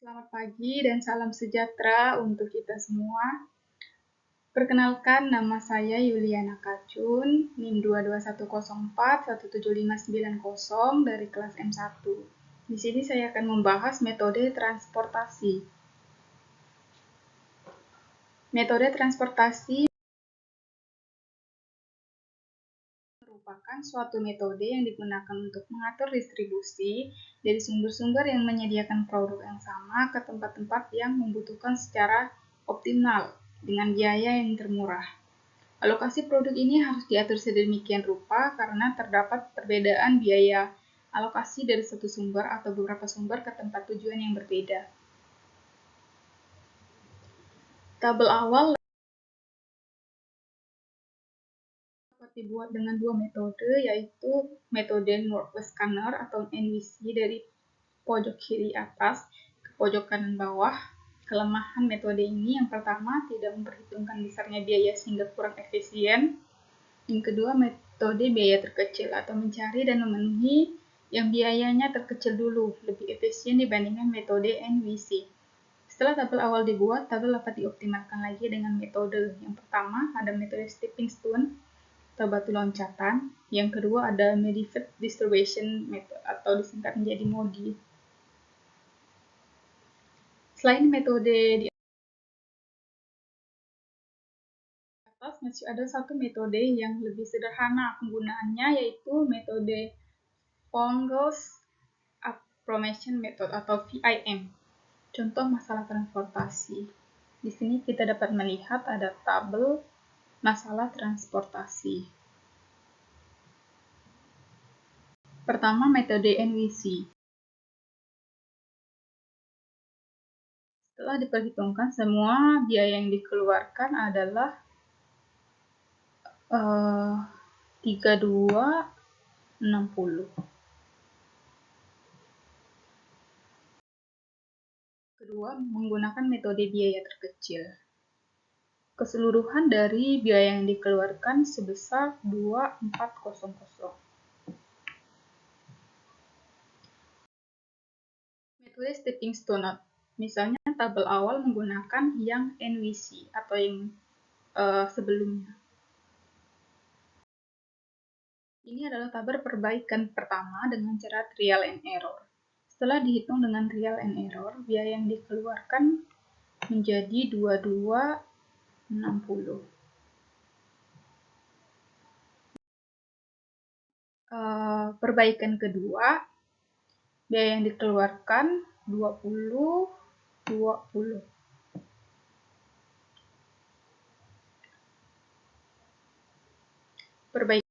Selamat pagi dan salam sejahtera untuk kita semua. Perkenalkan, nama saya Yuliana Kacun, NIM 22104-17590 dari kelas M1. Di sini saya akan membahas metode transportasi. Metode transportasi merupakan suatu metode yang digunakan untuk mengatur distribusi dari sumber-sumber yang menyediakan produk yang sama ke tempat-tempat yang membutuhkan secara optimal dengan biaya yang termurah. Alokasi produk ini harus diatur sedemikian rupa karena terdapat perbedaan biaya alokasi dari satu sumber atau beberapa sumber ke tempat tujuan yang berbeda. Tabel awal dapat dibuat dengan dua metode, yaitu metode Northwest Scanner atau NWC dari pojok kiri atas ke pojok kanan bawah. Kelemahan metode ini yang pertama, tidak memperhitungkan besarnya biaya sehingga kurang efisien. Yang kedua, metode biaya terkecil atau mencari dan memenuhi yang biayanya terkecil dulu, lebih efisien dibandingkan metode NWC. Setelah tabel awal dibuat, tabel dapat dioptimalkan lagi dengan metode. Yang pertama, ada metode stepping stone atau batu loncatan. Yang kedua, ada modified distribution method atau disingkat menjadi MODI. Selain metode di atas, masih ada satu metode yang lebih sederhana penggunaannya, yaitu metode Von-Gauss Approximation Method atau VIM. Contoh masalah transportasi. Di sini kita dapat melihat ada tabel masalah transportasi. Pertama, metode NWC. Setelah diperhitungkan, semua biaya yang dikeluarkan adalah 3260. Kedua, menggunakan metode biaya terkecil. Keseluruhan dari biaya yang dikeluarkan sebesar 2400. Metode stepping stone, misalnya tabel awal menggunakan yang NWC atau yang sebelumnya. Ini adalah tabel perbaikan pertama dengan cara trial and error. Setelah dihitung dengan trial and error, biaya yang dikeluarkan menjadi 2260. Perbaikan kedua, biaya yang dikeluarkan 20. Perbaikan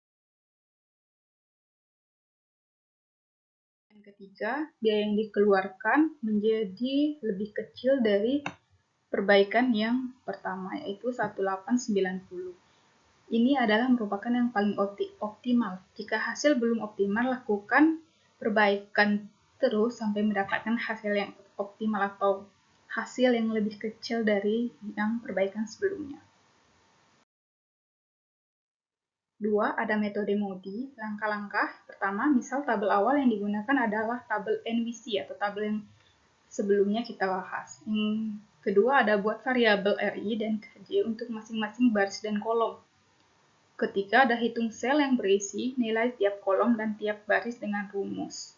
ketiga, biaya yang dikeluarkan menjadi lebih kecil dari perbaikan yang pertama, yaitu 1890. Ini adalah merupakan yang paling optimal. Jika hasil belum optimal, lakukan perbaikan terus sampai mendapatkan hasil yang optimal atau hasil yang lebih kecil dari yang perbaikan sebelumnya. 2. Ada metode MODI. Langkah-langkah pertama, misal tabel awal yang digunakan adalah tabel NWC atau tabel yang sebelumnya kita bahas. Yang kedua, ada buat variabel RI dan KJ untuk masing-masing baris dan kolom. Ketiga, ada hitung sel yang berisi nilai tiap kolom dan tiap baris dengan rumus.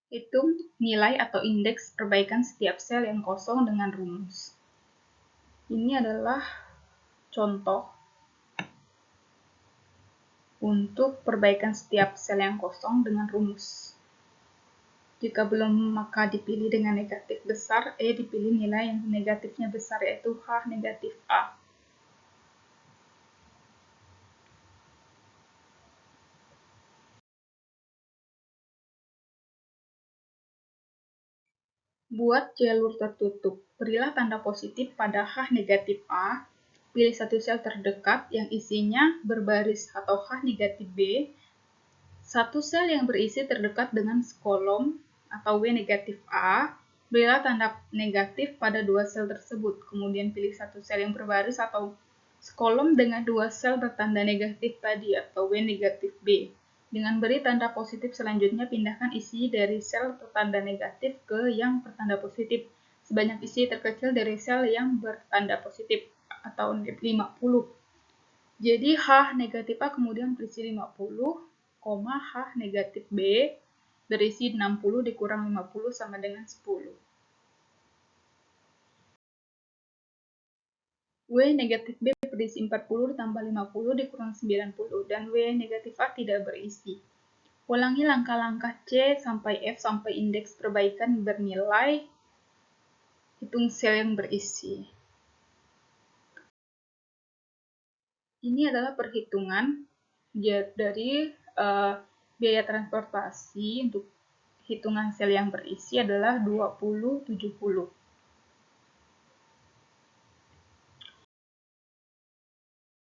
Hitung nilai atau indeks perbaikan setiap sel yang kosong dengan rumus. Ini adalah contoh untuk perbaikan setiap sel yang kosong dengan rumus. Jika belum, maka dipilih dengan negatif besar, dipilih nilai yang negatifnya besar, yaitu H negatif A. Buat jalur tertutup, berilah tanda positif pada H negatif A, pilih satu sel terdekat yang isinya berbaris atau H negatif B, satu sel yang berisi terdekat dengan kolom atau W negatif A, Berilah tanda negatif pada dua sel tersebut, kemudian pilih satu sel yang berbaris atau sekolom dengan dua sel bertanda negatif tadi atau W negatif B. Dengan beri tanda positif selanjutnya, pindahkan isi dari sel bertanda negatif ke yang bertanda positif sebanyak isi terkecil dari sel yang bertanda positif atau 50. Jadi H negatif A kemudian berisi 50, H negatif B berisi 60 dikurang 50 sama dengan 10. W negatif B berisi 40 ditambah 50 dikurang 90, dan W negatif A tidak berisi. Ulangi langkah-langkah C sampai F sampai indeks perbaikan bernilai. Hitung sel yang berisi. Ini adalah perhitungan dari biaya transportasi untuk hitungan sel yang berisi adalah 20/70.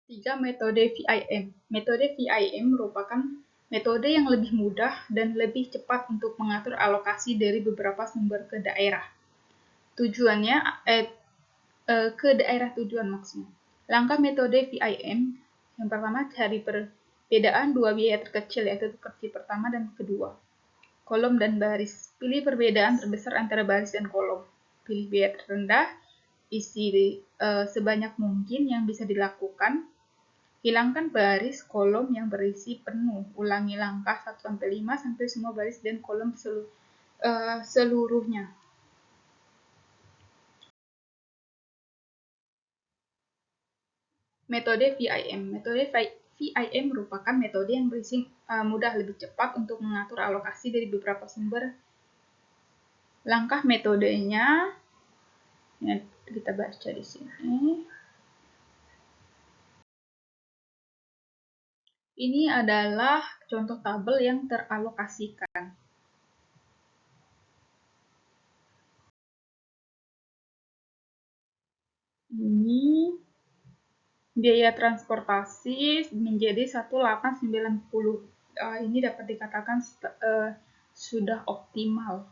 Tiga, metode VIM. Metode VIM merupakan metode yang lebih mudah dan lebih cepat untuk mengatur alokasi dari beberapa sumber ke daerah. Tujuannya ke daerah tujuan maksudnya. Langkah metode VIM yang pertama, cari perbedaan dua biaya terkecil, yaitu versi pertama dan kedua. Kolom dan baris. Pilih perbedaan terbesar antara baris dan kolom. Pilih biaya terendah, isi sebanyak mungkin yang bisa dilakukan. Hilangkan baris kolom yang berisi penuh. Ulangi langkah 1-5 sampai semua baris dan kolom seluruhnya. Metode VIM. Metode VIM merupakan metode yang berisi mudah lebih cepat untuk mengatur alokasi dari beberapa sumber. Langkah metodenya ya, kita baca di sini. Ini adalah contoh tabel yang teralokasikan. Ini biaya transportasi menjadi 1.890. Ini dapat dikatakan sudah optimal.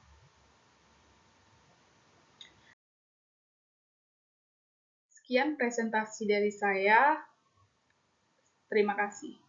Sekian presentasi dari saya. Terima kasih.